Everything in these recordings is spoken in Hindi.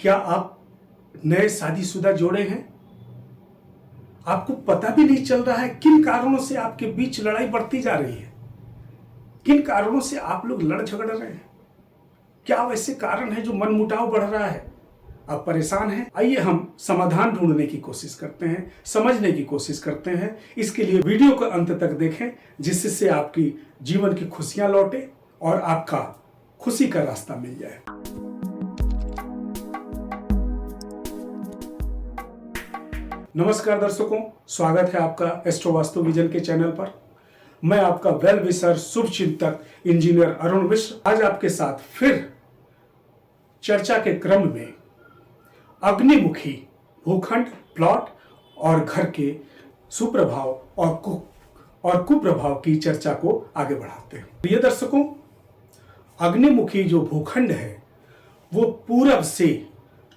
क्या आप नए शादीशुदा जोड़े हैं? आपको पता भी नहीं चल रहा है किन कारणों से आपके बीच लड़ाई बढ़ती जा रही है, किन कारणों से आप लोग लड़ झगड़ रहे हैं। क्या वैसे कारण है जो मनमुटाव बढ़ रहा है? आप परेशान हैं? आइए हम समाधान ढूंढने की कोशिश करते हैं, समझने की कोशिश करते हैं। इसके लिए वीडियो को अंत तक देखें, जिससे आपकी जीवन की खुशियां लौटे और आपका खुशी का रास्ता मिल जाए। नमस्कार दर्शकों, स्वागत है आपका एस्ट्रो वास्तु विजन के चैनल पर। मैं आपका वेल विशर, शुभ चिंतक, इंजीनियर अरुण मिश्र आज आपके साथ फिर चर्चा के क्रम में अग्निमुखी भूखंड, प्लॉट और घर के सुप्रभाव और कुप्रभाव की चर्चा को आगे बढ़ाते हैं। प्रिय दर्शकों, अग्निमुखी जो भूखंड है वो पूरब से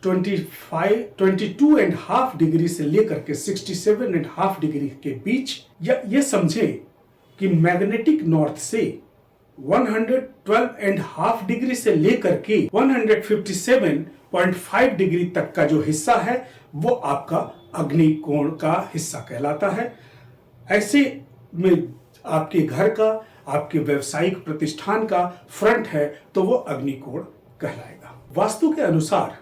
22.5 डिग्री से लेकर के 67.5 डिग्री के बीच, या ये समझे कि मैग्नेटिक नॉर्थ से 112.5 डिग्री से लेकर के 157.5 डिग्री तक का जो हिस्सा है वो आपका अग्निकोण का हिस्सा कहलाता है। ऐसे में आपके घर का, आपके व्यवसायिक प्रतिष्ठान का फ्रंट है तो वो अग्निकोण कहलाएगा। वास्तु के अनुसार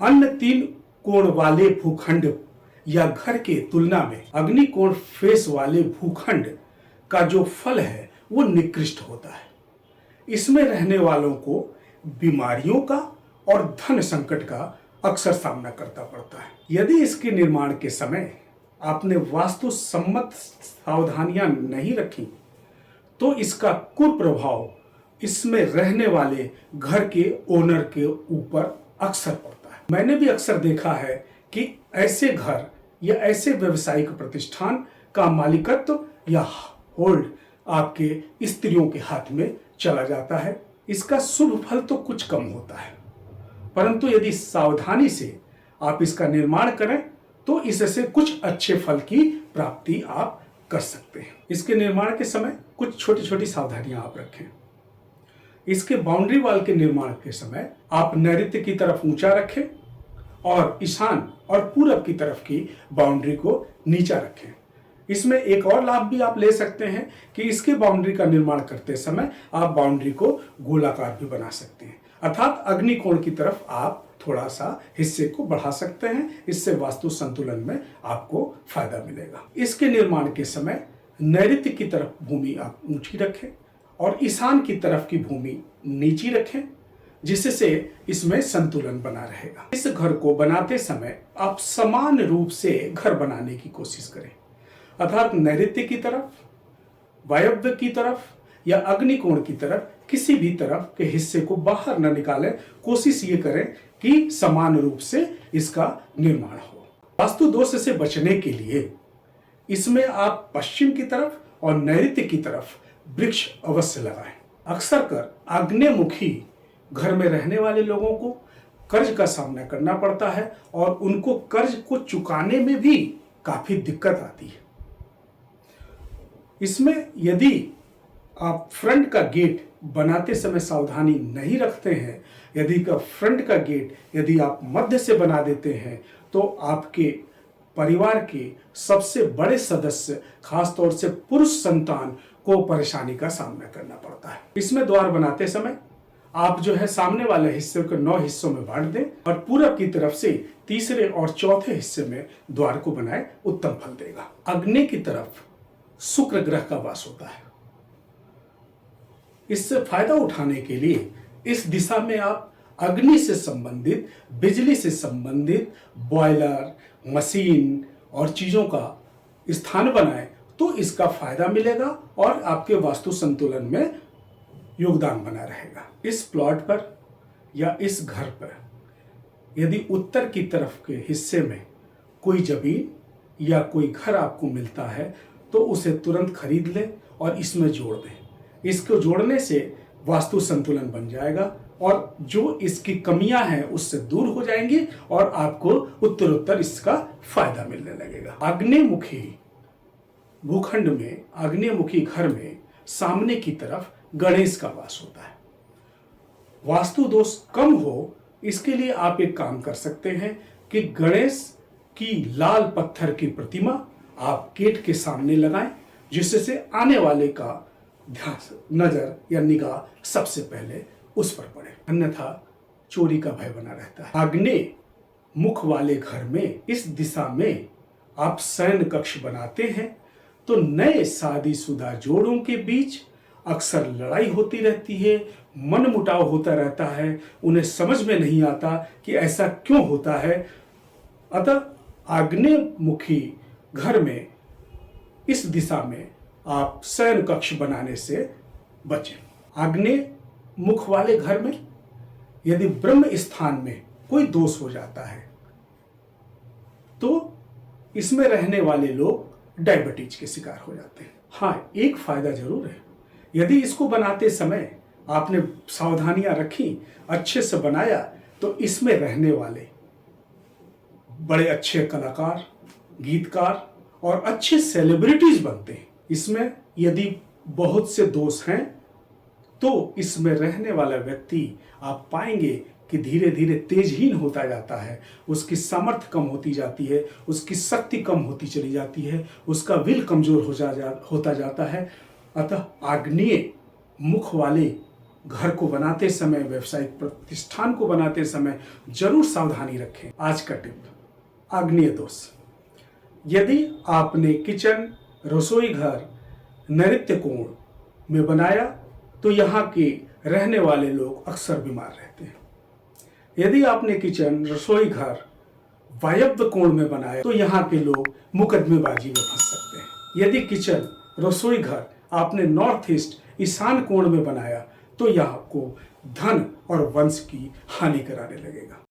अन्य 3 कोण वाले भूखंड या घर के तुलना में अग्निकोण फेस वाले भूखंड का जो फल है वो निकृष्ट होता है। इसमें रहने वालों को बीमारियों का और धन संकट का अक्सर सामना करना पड़ता है। यदि इसके निर्माण के समय आपने वास्तु सम्मत सावधानियां नहीं रखी तो इसका कुप्रभाव इसमें रहने वाले घर के ओनर के ऊपर अक्सर पड़ता है। मैंने भी अक्सर देखा है कि ऐसे घर या ऐसे व्यवसायिक प्रतिष्ठान का मालिकत्व या होल्ड आपके स्त्रियों के हाथ में चला जाता है। इसका शुभ फल तो कुछ कम होता है, परंतु यदि सावधानी से आप इसका निर्माण करें तो इससे कुछ अच्छे फल की प्राप्ति आप कर सकते हैं। इसके निर्माण के समय कुछ छोटी छोटी सावधानियां आप रखें। इसके बाउंड्री वाल के निर्माण के समय आप नैऋत्य की तरफ ऊंचा रखें और ईशान और पूरब की तरफ की बाउंड्री को नीचा रखें। इसमें एक और लाभ भी आप ले सकते हैं कि इसके बाउंड्री का निर्माण करते समय आप बाउंड्री को गोलाकार भी बना सकते हैं, अर्थात अग्निकोण की तरफ आप थोड़ा सा हिस्से को बढ़ा सकते हैं। इससे वास्तु संतुलन में आपको फायदा मिलेगा। इसके निर्माण के समय नैऋत्य की तरफ भूमि आप ऊंची रखें और ईशान की तरफ की भूमि नीची रखें, जिससे इसमें संतुलन बना रहेगा। इस घर को बनाते समय आप समान रूप से घर बनाने की कोशिश करें, अर्थात नैऋत्य की तरफ, वायव्य की तरफ या अग्निकोण की तरफ किसी भी तरफ के हिस्से को बाहर न निकालें। कोशिश ये करें कि समान रूप से इसका निर्माण हो। वास्तु दोष से बचने के लिए इसमें आप पश्चिम की तरफ और नैऋत्य की तरफ वृक्ष अवश्य लगाएं। अक्सर कर आग्नेयमुखी घर में रहने वाले लोगों को कर्ज का सामना करना पड़ता है और उनको कर्ज को चुकाने में भी काफी दिक्कत आती है। इसमें यदि आप फ्रंट का गेट बनाते समय सावधानी नहीं रखते हैं, यदि आप मध्य से बना देते हैं तो आपके परिवार के सबसे बड़े सदस्य, खासतौर से पुरुष संतान को परेशानी का सामना करना पड़ता है। इसमें द्वार बनाते समय आप जो है सामने वाले हिस्से को 9 हिस्सों में बांट दें और पूरब की तरफ से तीसरे और चौथे हिस्से में द्वार को बनाए, उत्तम फल देगा। अग्नि की तरफ शुक्र ग्रह का वास होता है। इससे फायदा उठाने के लिए इस दिशा में आप अग्नि से संबंधित, बिजली से संबंधित बॉयलर, मशीन और चीजों का स्थान बनाएं तो इसका फायदा मिलेगा और आपके वास्तु संतुलन में योगदान बना रहेगा। इस प्लॉट पर या इस घर पर यदि उत्तर की तरफ के हिस्से में कोई जमीन या कोई घर आपको मिलता है तो उसे तुरंत खरीद लें और इसमें जोड़ दें। इसको जोड़ने से वास्तु संतुलन बन जाएगा और जो इसकी कमियां हैं उससे दूर हो जाएंगी और आपको उत्तरोत्तर इसका फायदा मिलने लगेगा। आग्नेयमुखी भूखंड में, आग्नेयमुखी घर में सामने की तरफ गणेश का वास होता है। वास्तु दोष कम हो इसके लिए आप एक काम कर सकते हैं कि गणेश की लाल पत्थर की प्रतिमा आप गेट के सामने लगाएं, जिससे आने वाले का ध्यान नजर या निगाह सबसे पहले उस पर पड़े, अन्यथा चोरी का भय बना रहता है। आग्नेय मुख वाले घर में इस दिशा में आप शयन कक्ष बनाते हैं तो नए शादीशुदा जोड़ों के बीच अक्सर लड़ाई होती रहती है, मनमुटाव होता रहता है, उन्हें समझ में नहीं आता कि ऐसा क्यों होता है। अतः आग्नेय मुखी घर में इस दिशा में आप शयन कक्ष बनाने से बचें। आग्नेय मुख वाले घर में यदि ब्रह्म स्थान में कोई दोष हो जाता है तो इसमें रहने वाले लोग डायबिटीज के शिकार हो जाते हैं। हाँ, एक फायदा जरूर है, यदि इसको बनाते समय आपने सावधानियां रखी, अच्छे से बनाया, तो इसमें रहने वाले बड़े अच्छे कलाकार, गीतकार और अच्छे सेलिब्रिटीज बनते हैं। इसमें यदि बहुत से दोष हैं तो इसमें रहने वाला व्यक्ति आप पाएंगे कि धीरे धीरे तेजहीन होता जाता है, उसकी सामर्थ्य कम होती जाती है, उसकी शक्ति कम होती चली जाती है, उसका विल कमजोर होता जाता है। अतः आग्नेय मुख वाले घर को बनाते समय, व्यवसायिक प्रतिष्ठान को बनाते समय जरूर सावधानी रखें। आज का टिप, आग्नेय दोष। यदि आपने किचन, रसोई घर नैऋत्य कोण में बनाया तो यहाँ के रहने वाले लोग अक्सर बीमार रहते हैं। यदि आपने किचन, रसोई घर वायव्य कोण में बनाया तो यहाँ के लोग मुकदमेबाजी में फंस सकते हैं। यदि किचन, रसोई घर आपने नॉर्थ ईस्ट, ईशान कोण में बनाया तो यहाँ को धन और वंश की हानि कराने लगेगा।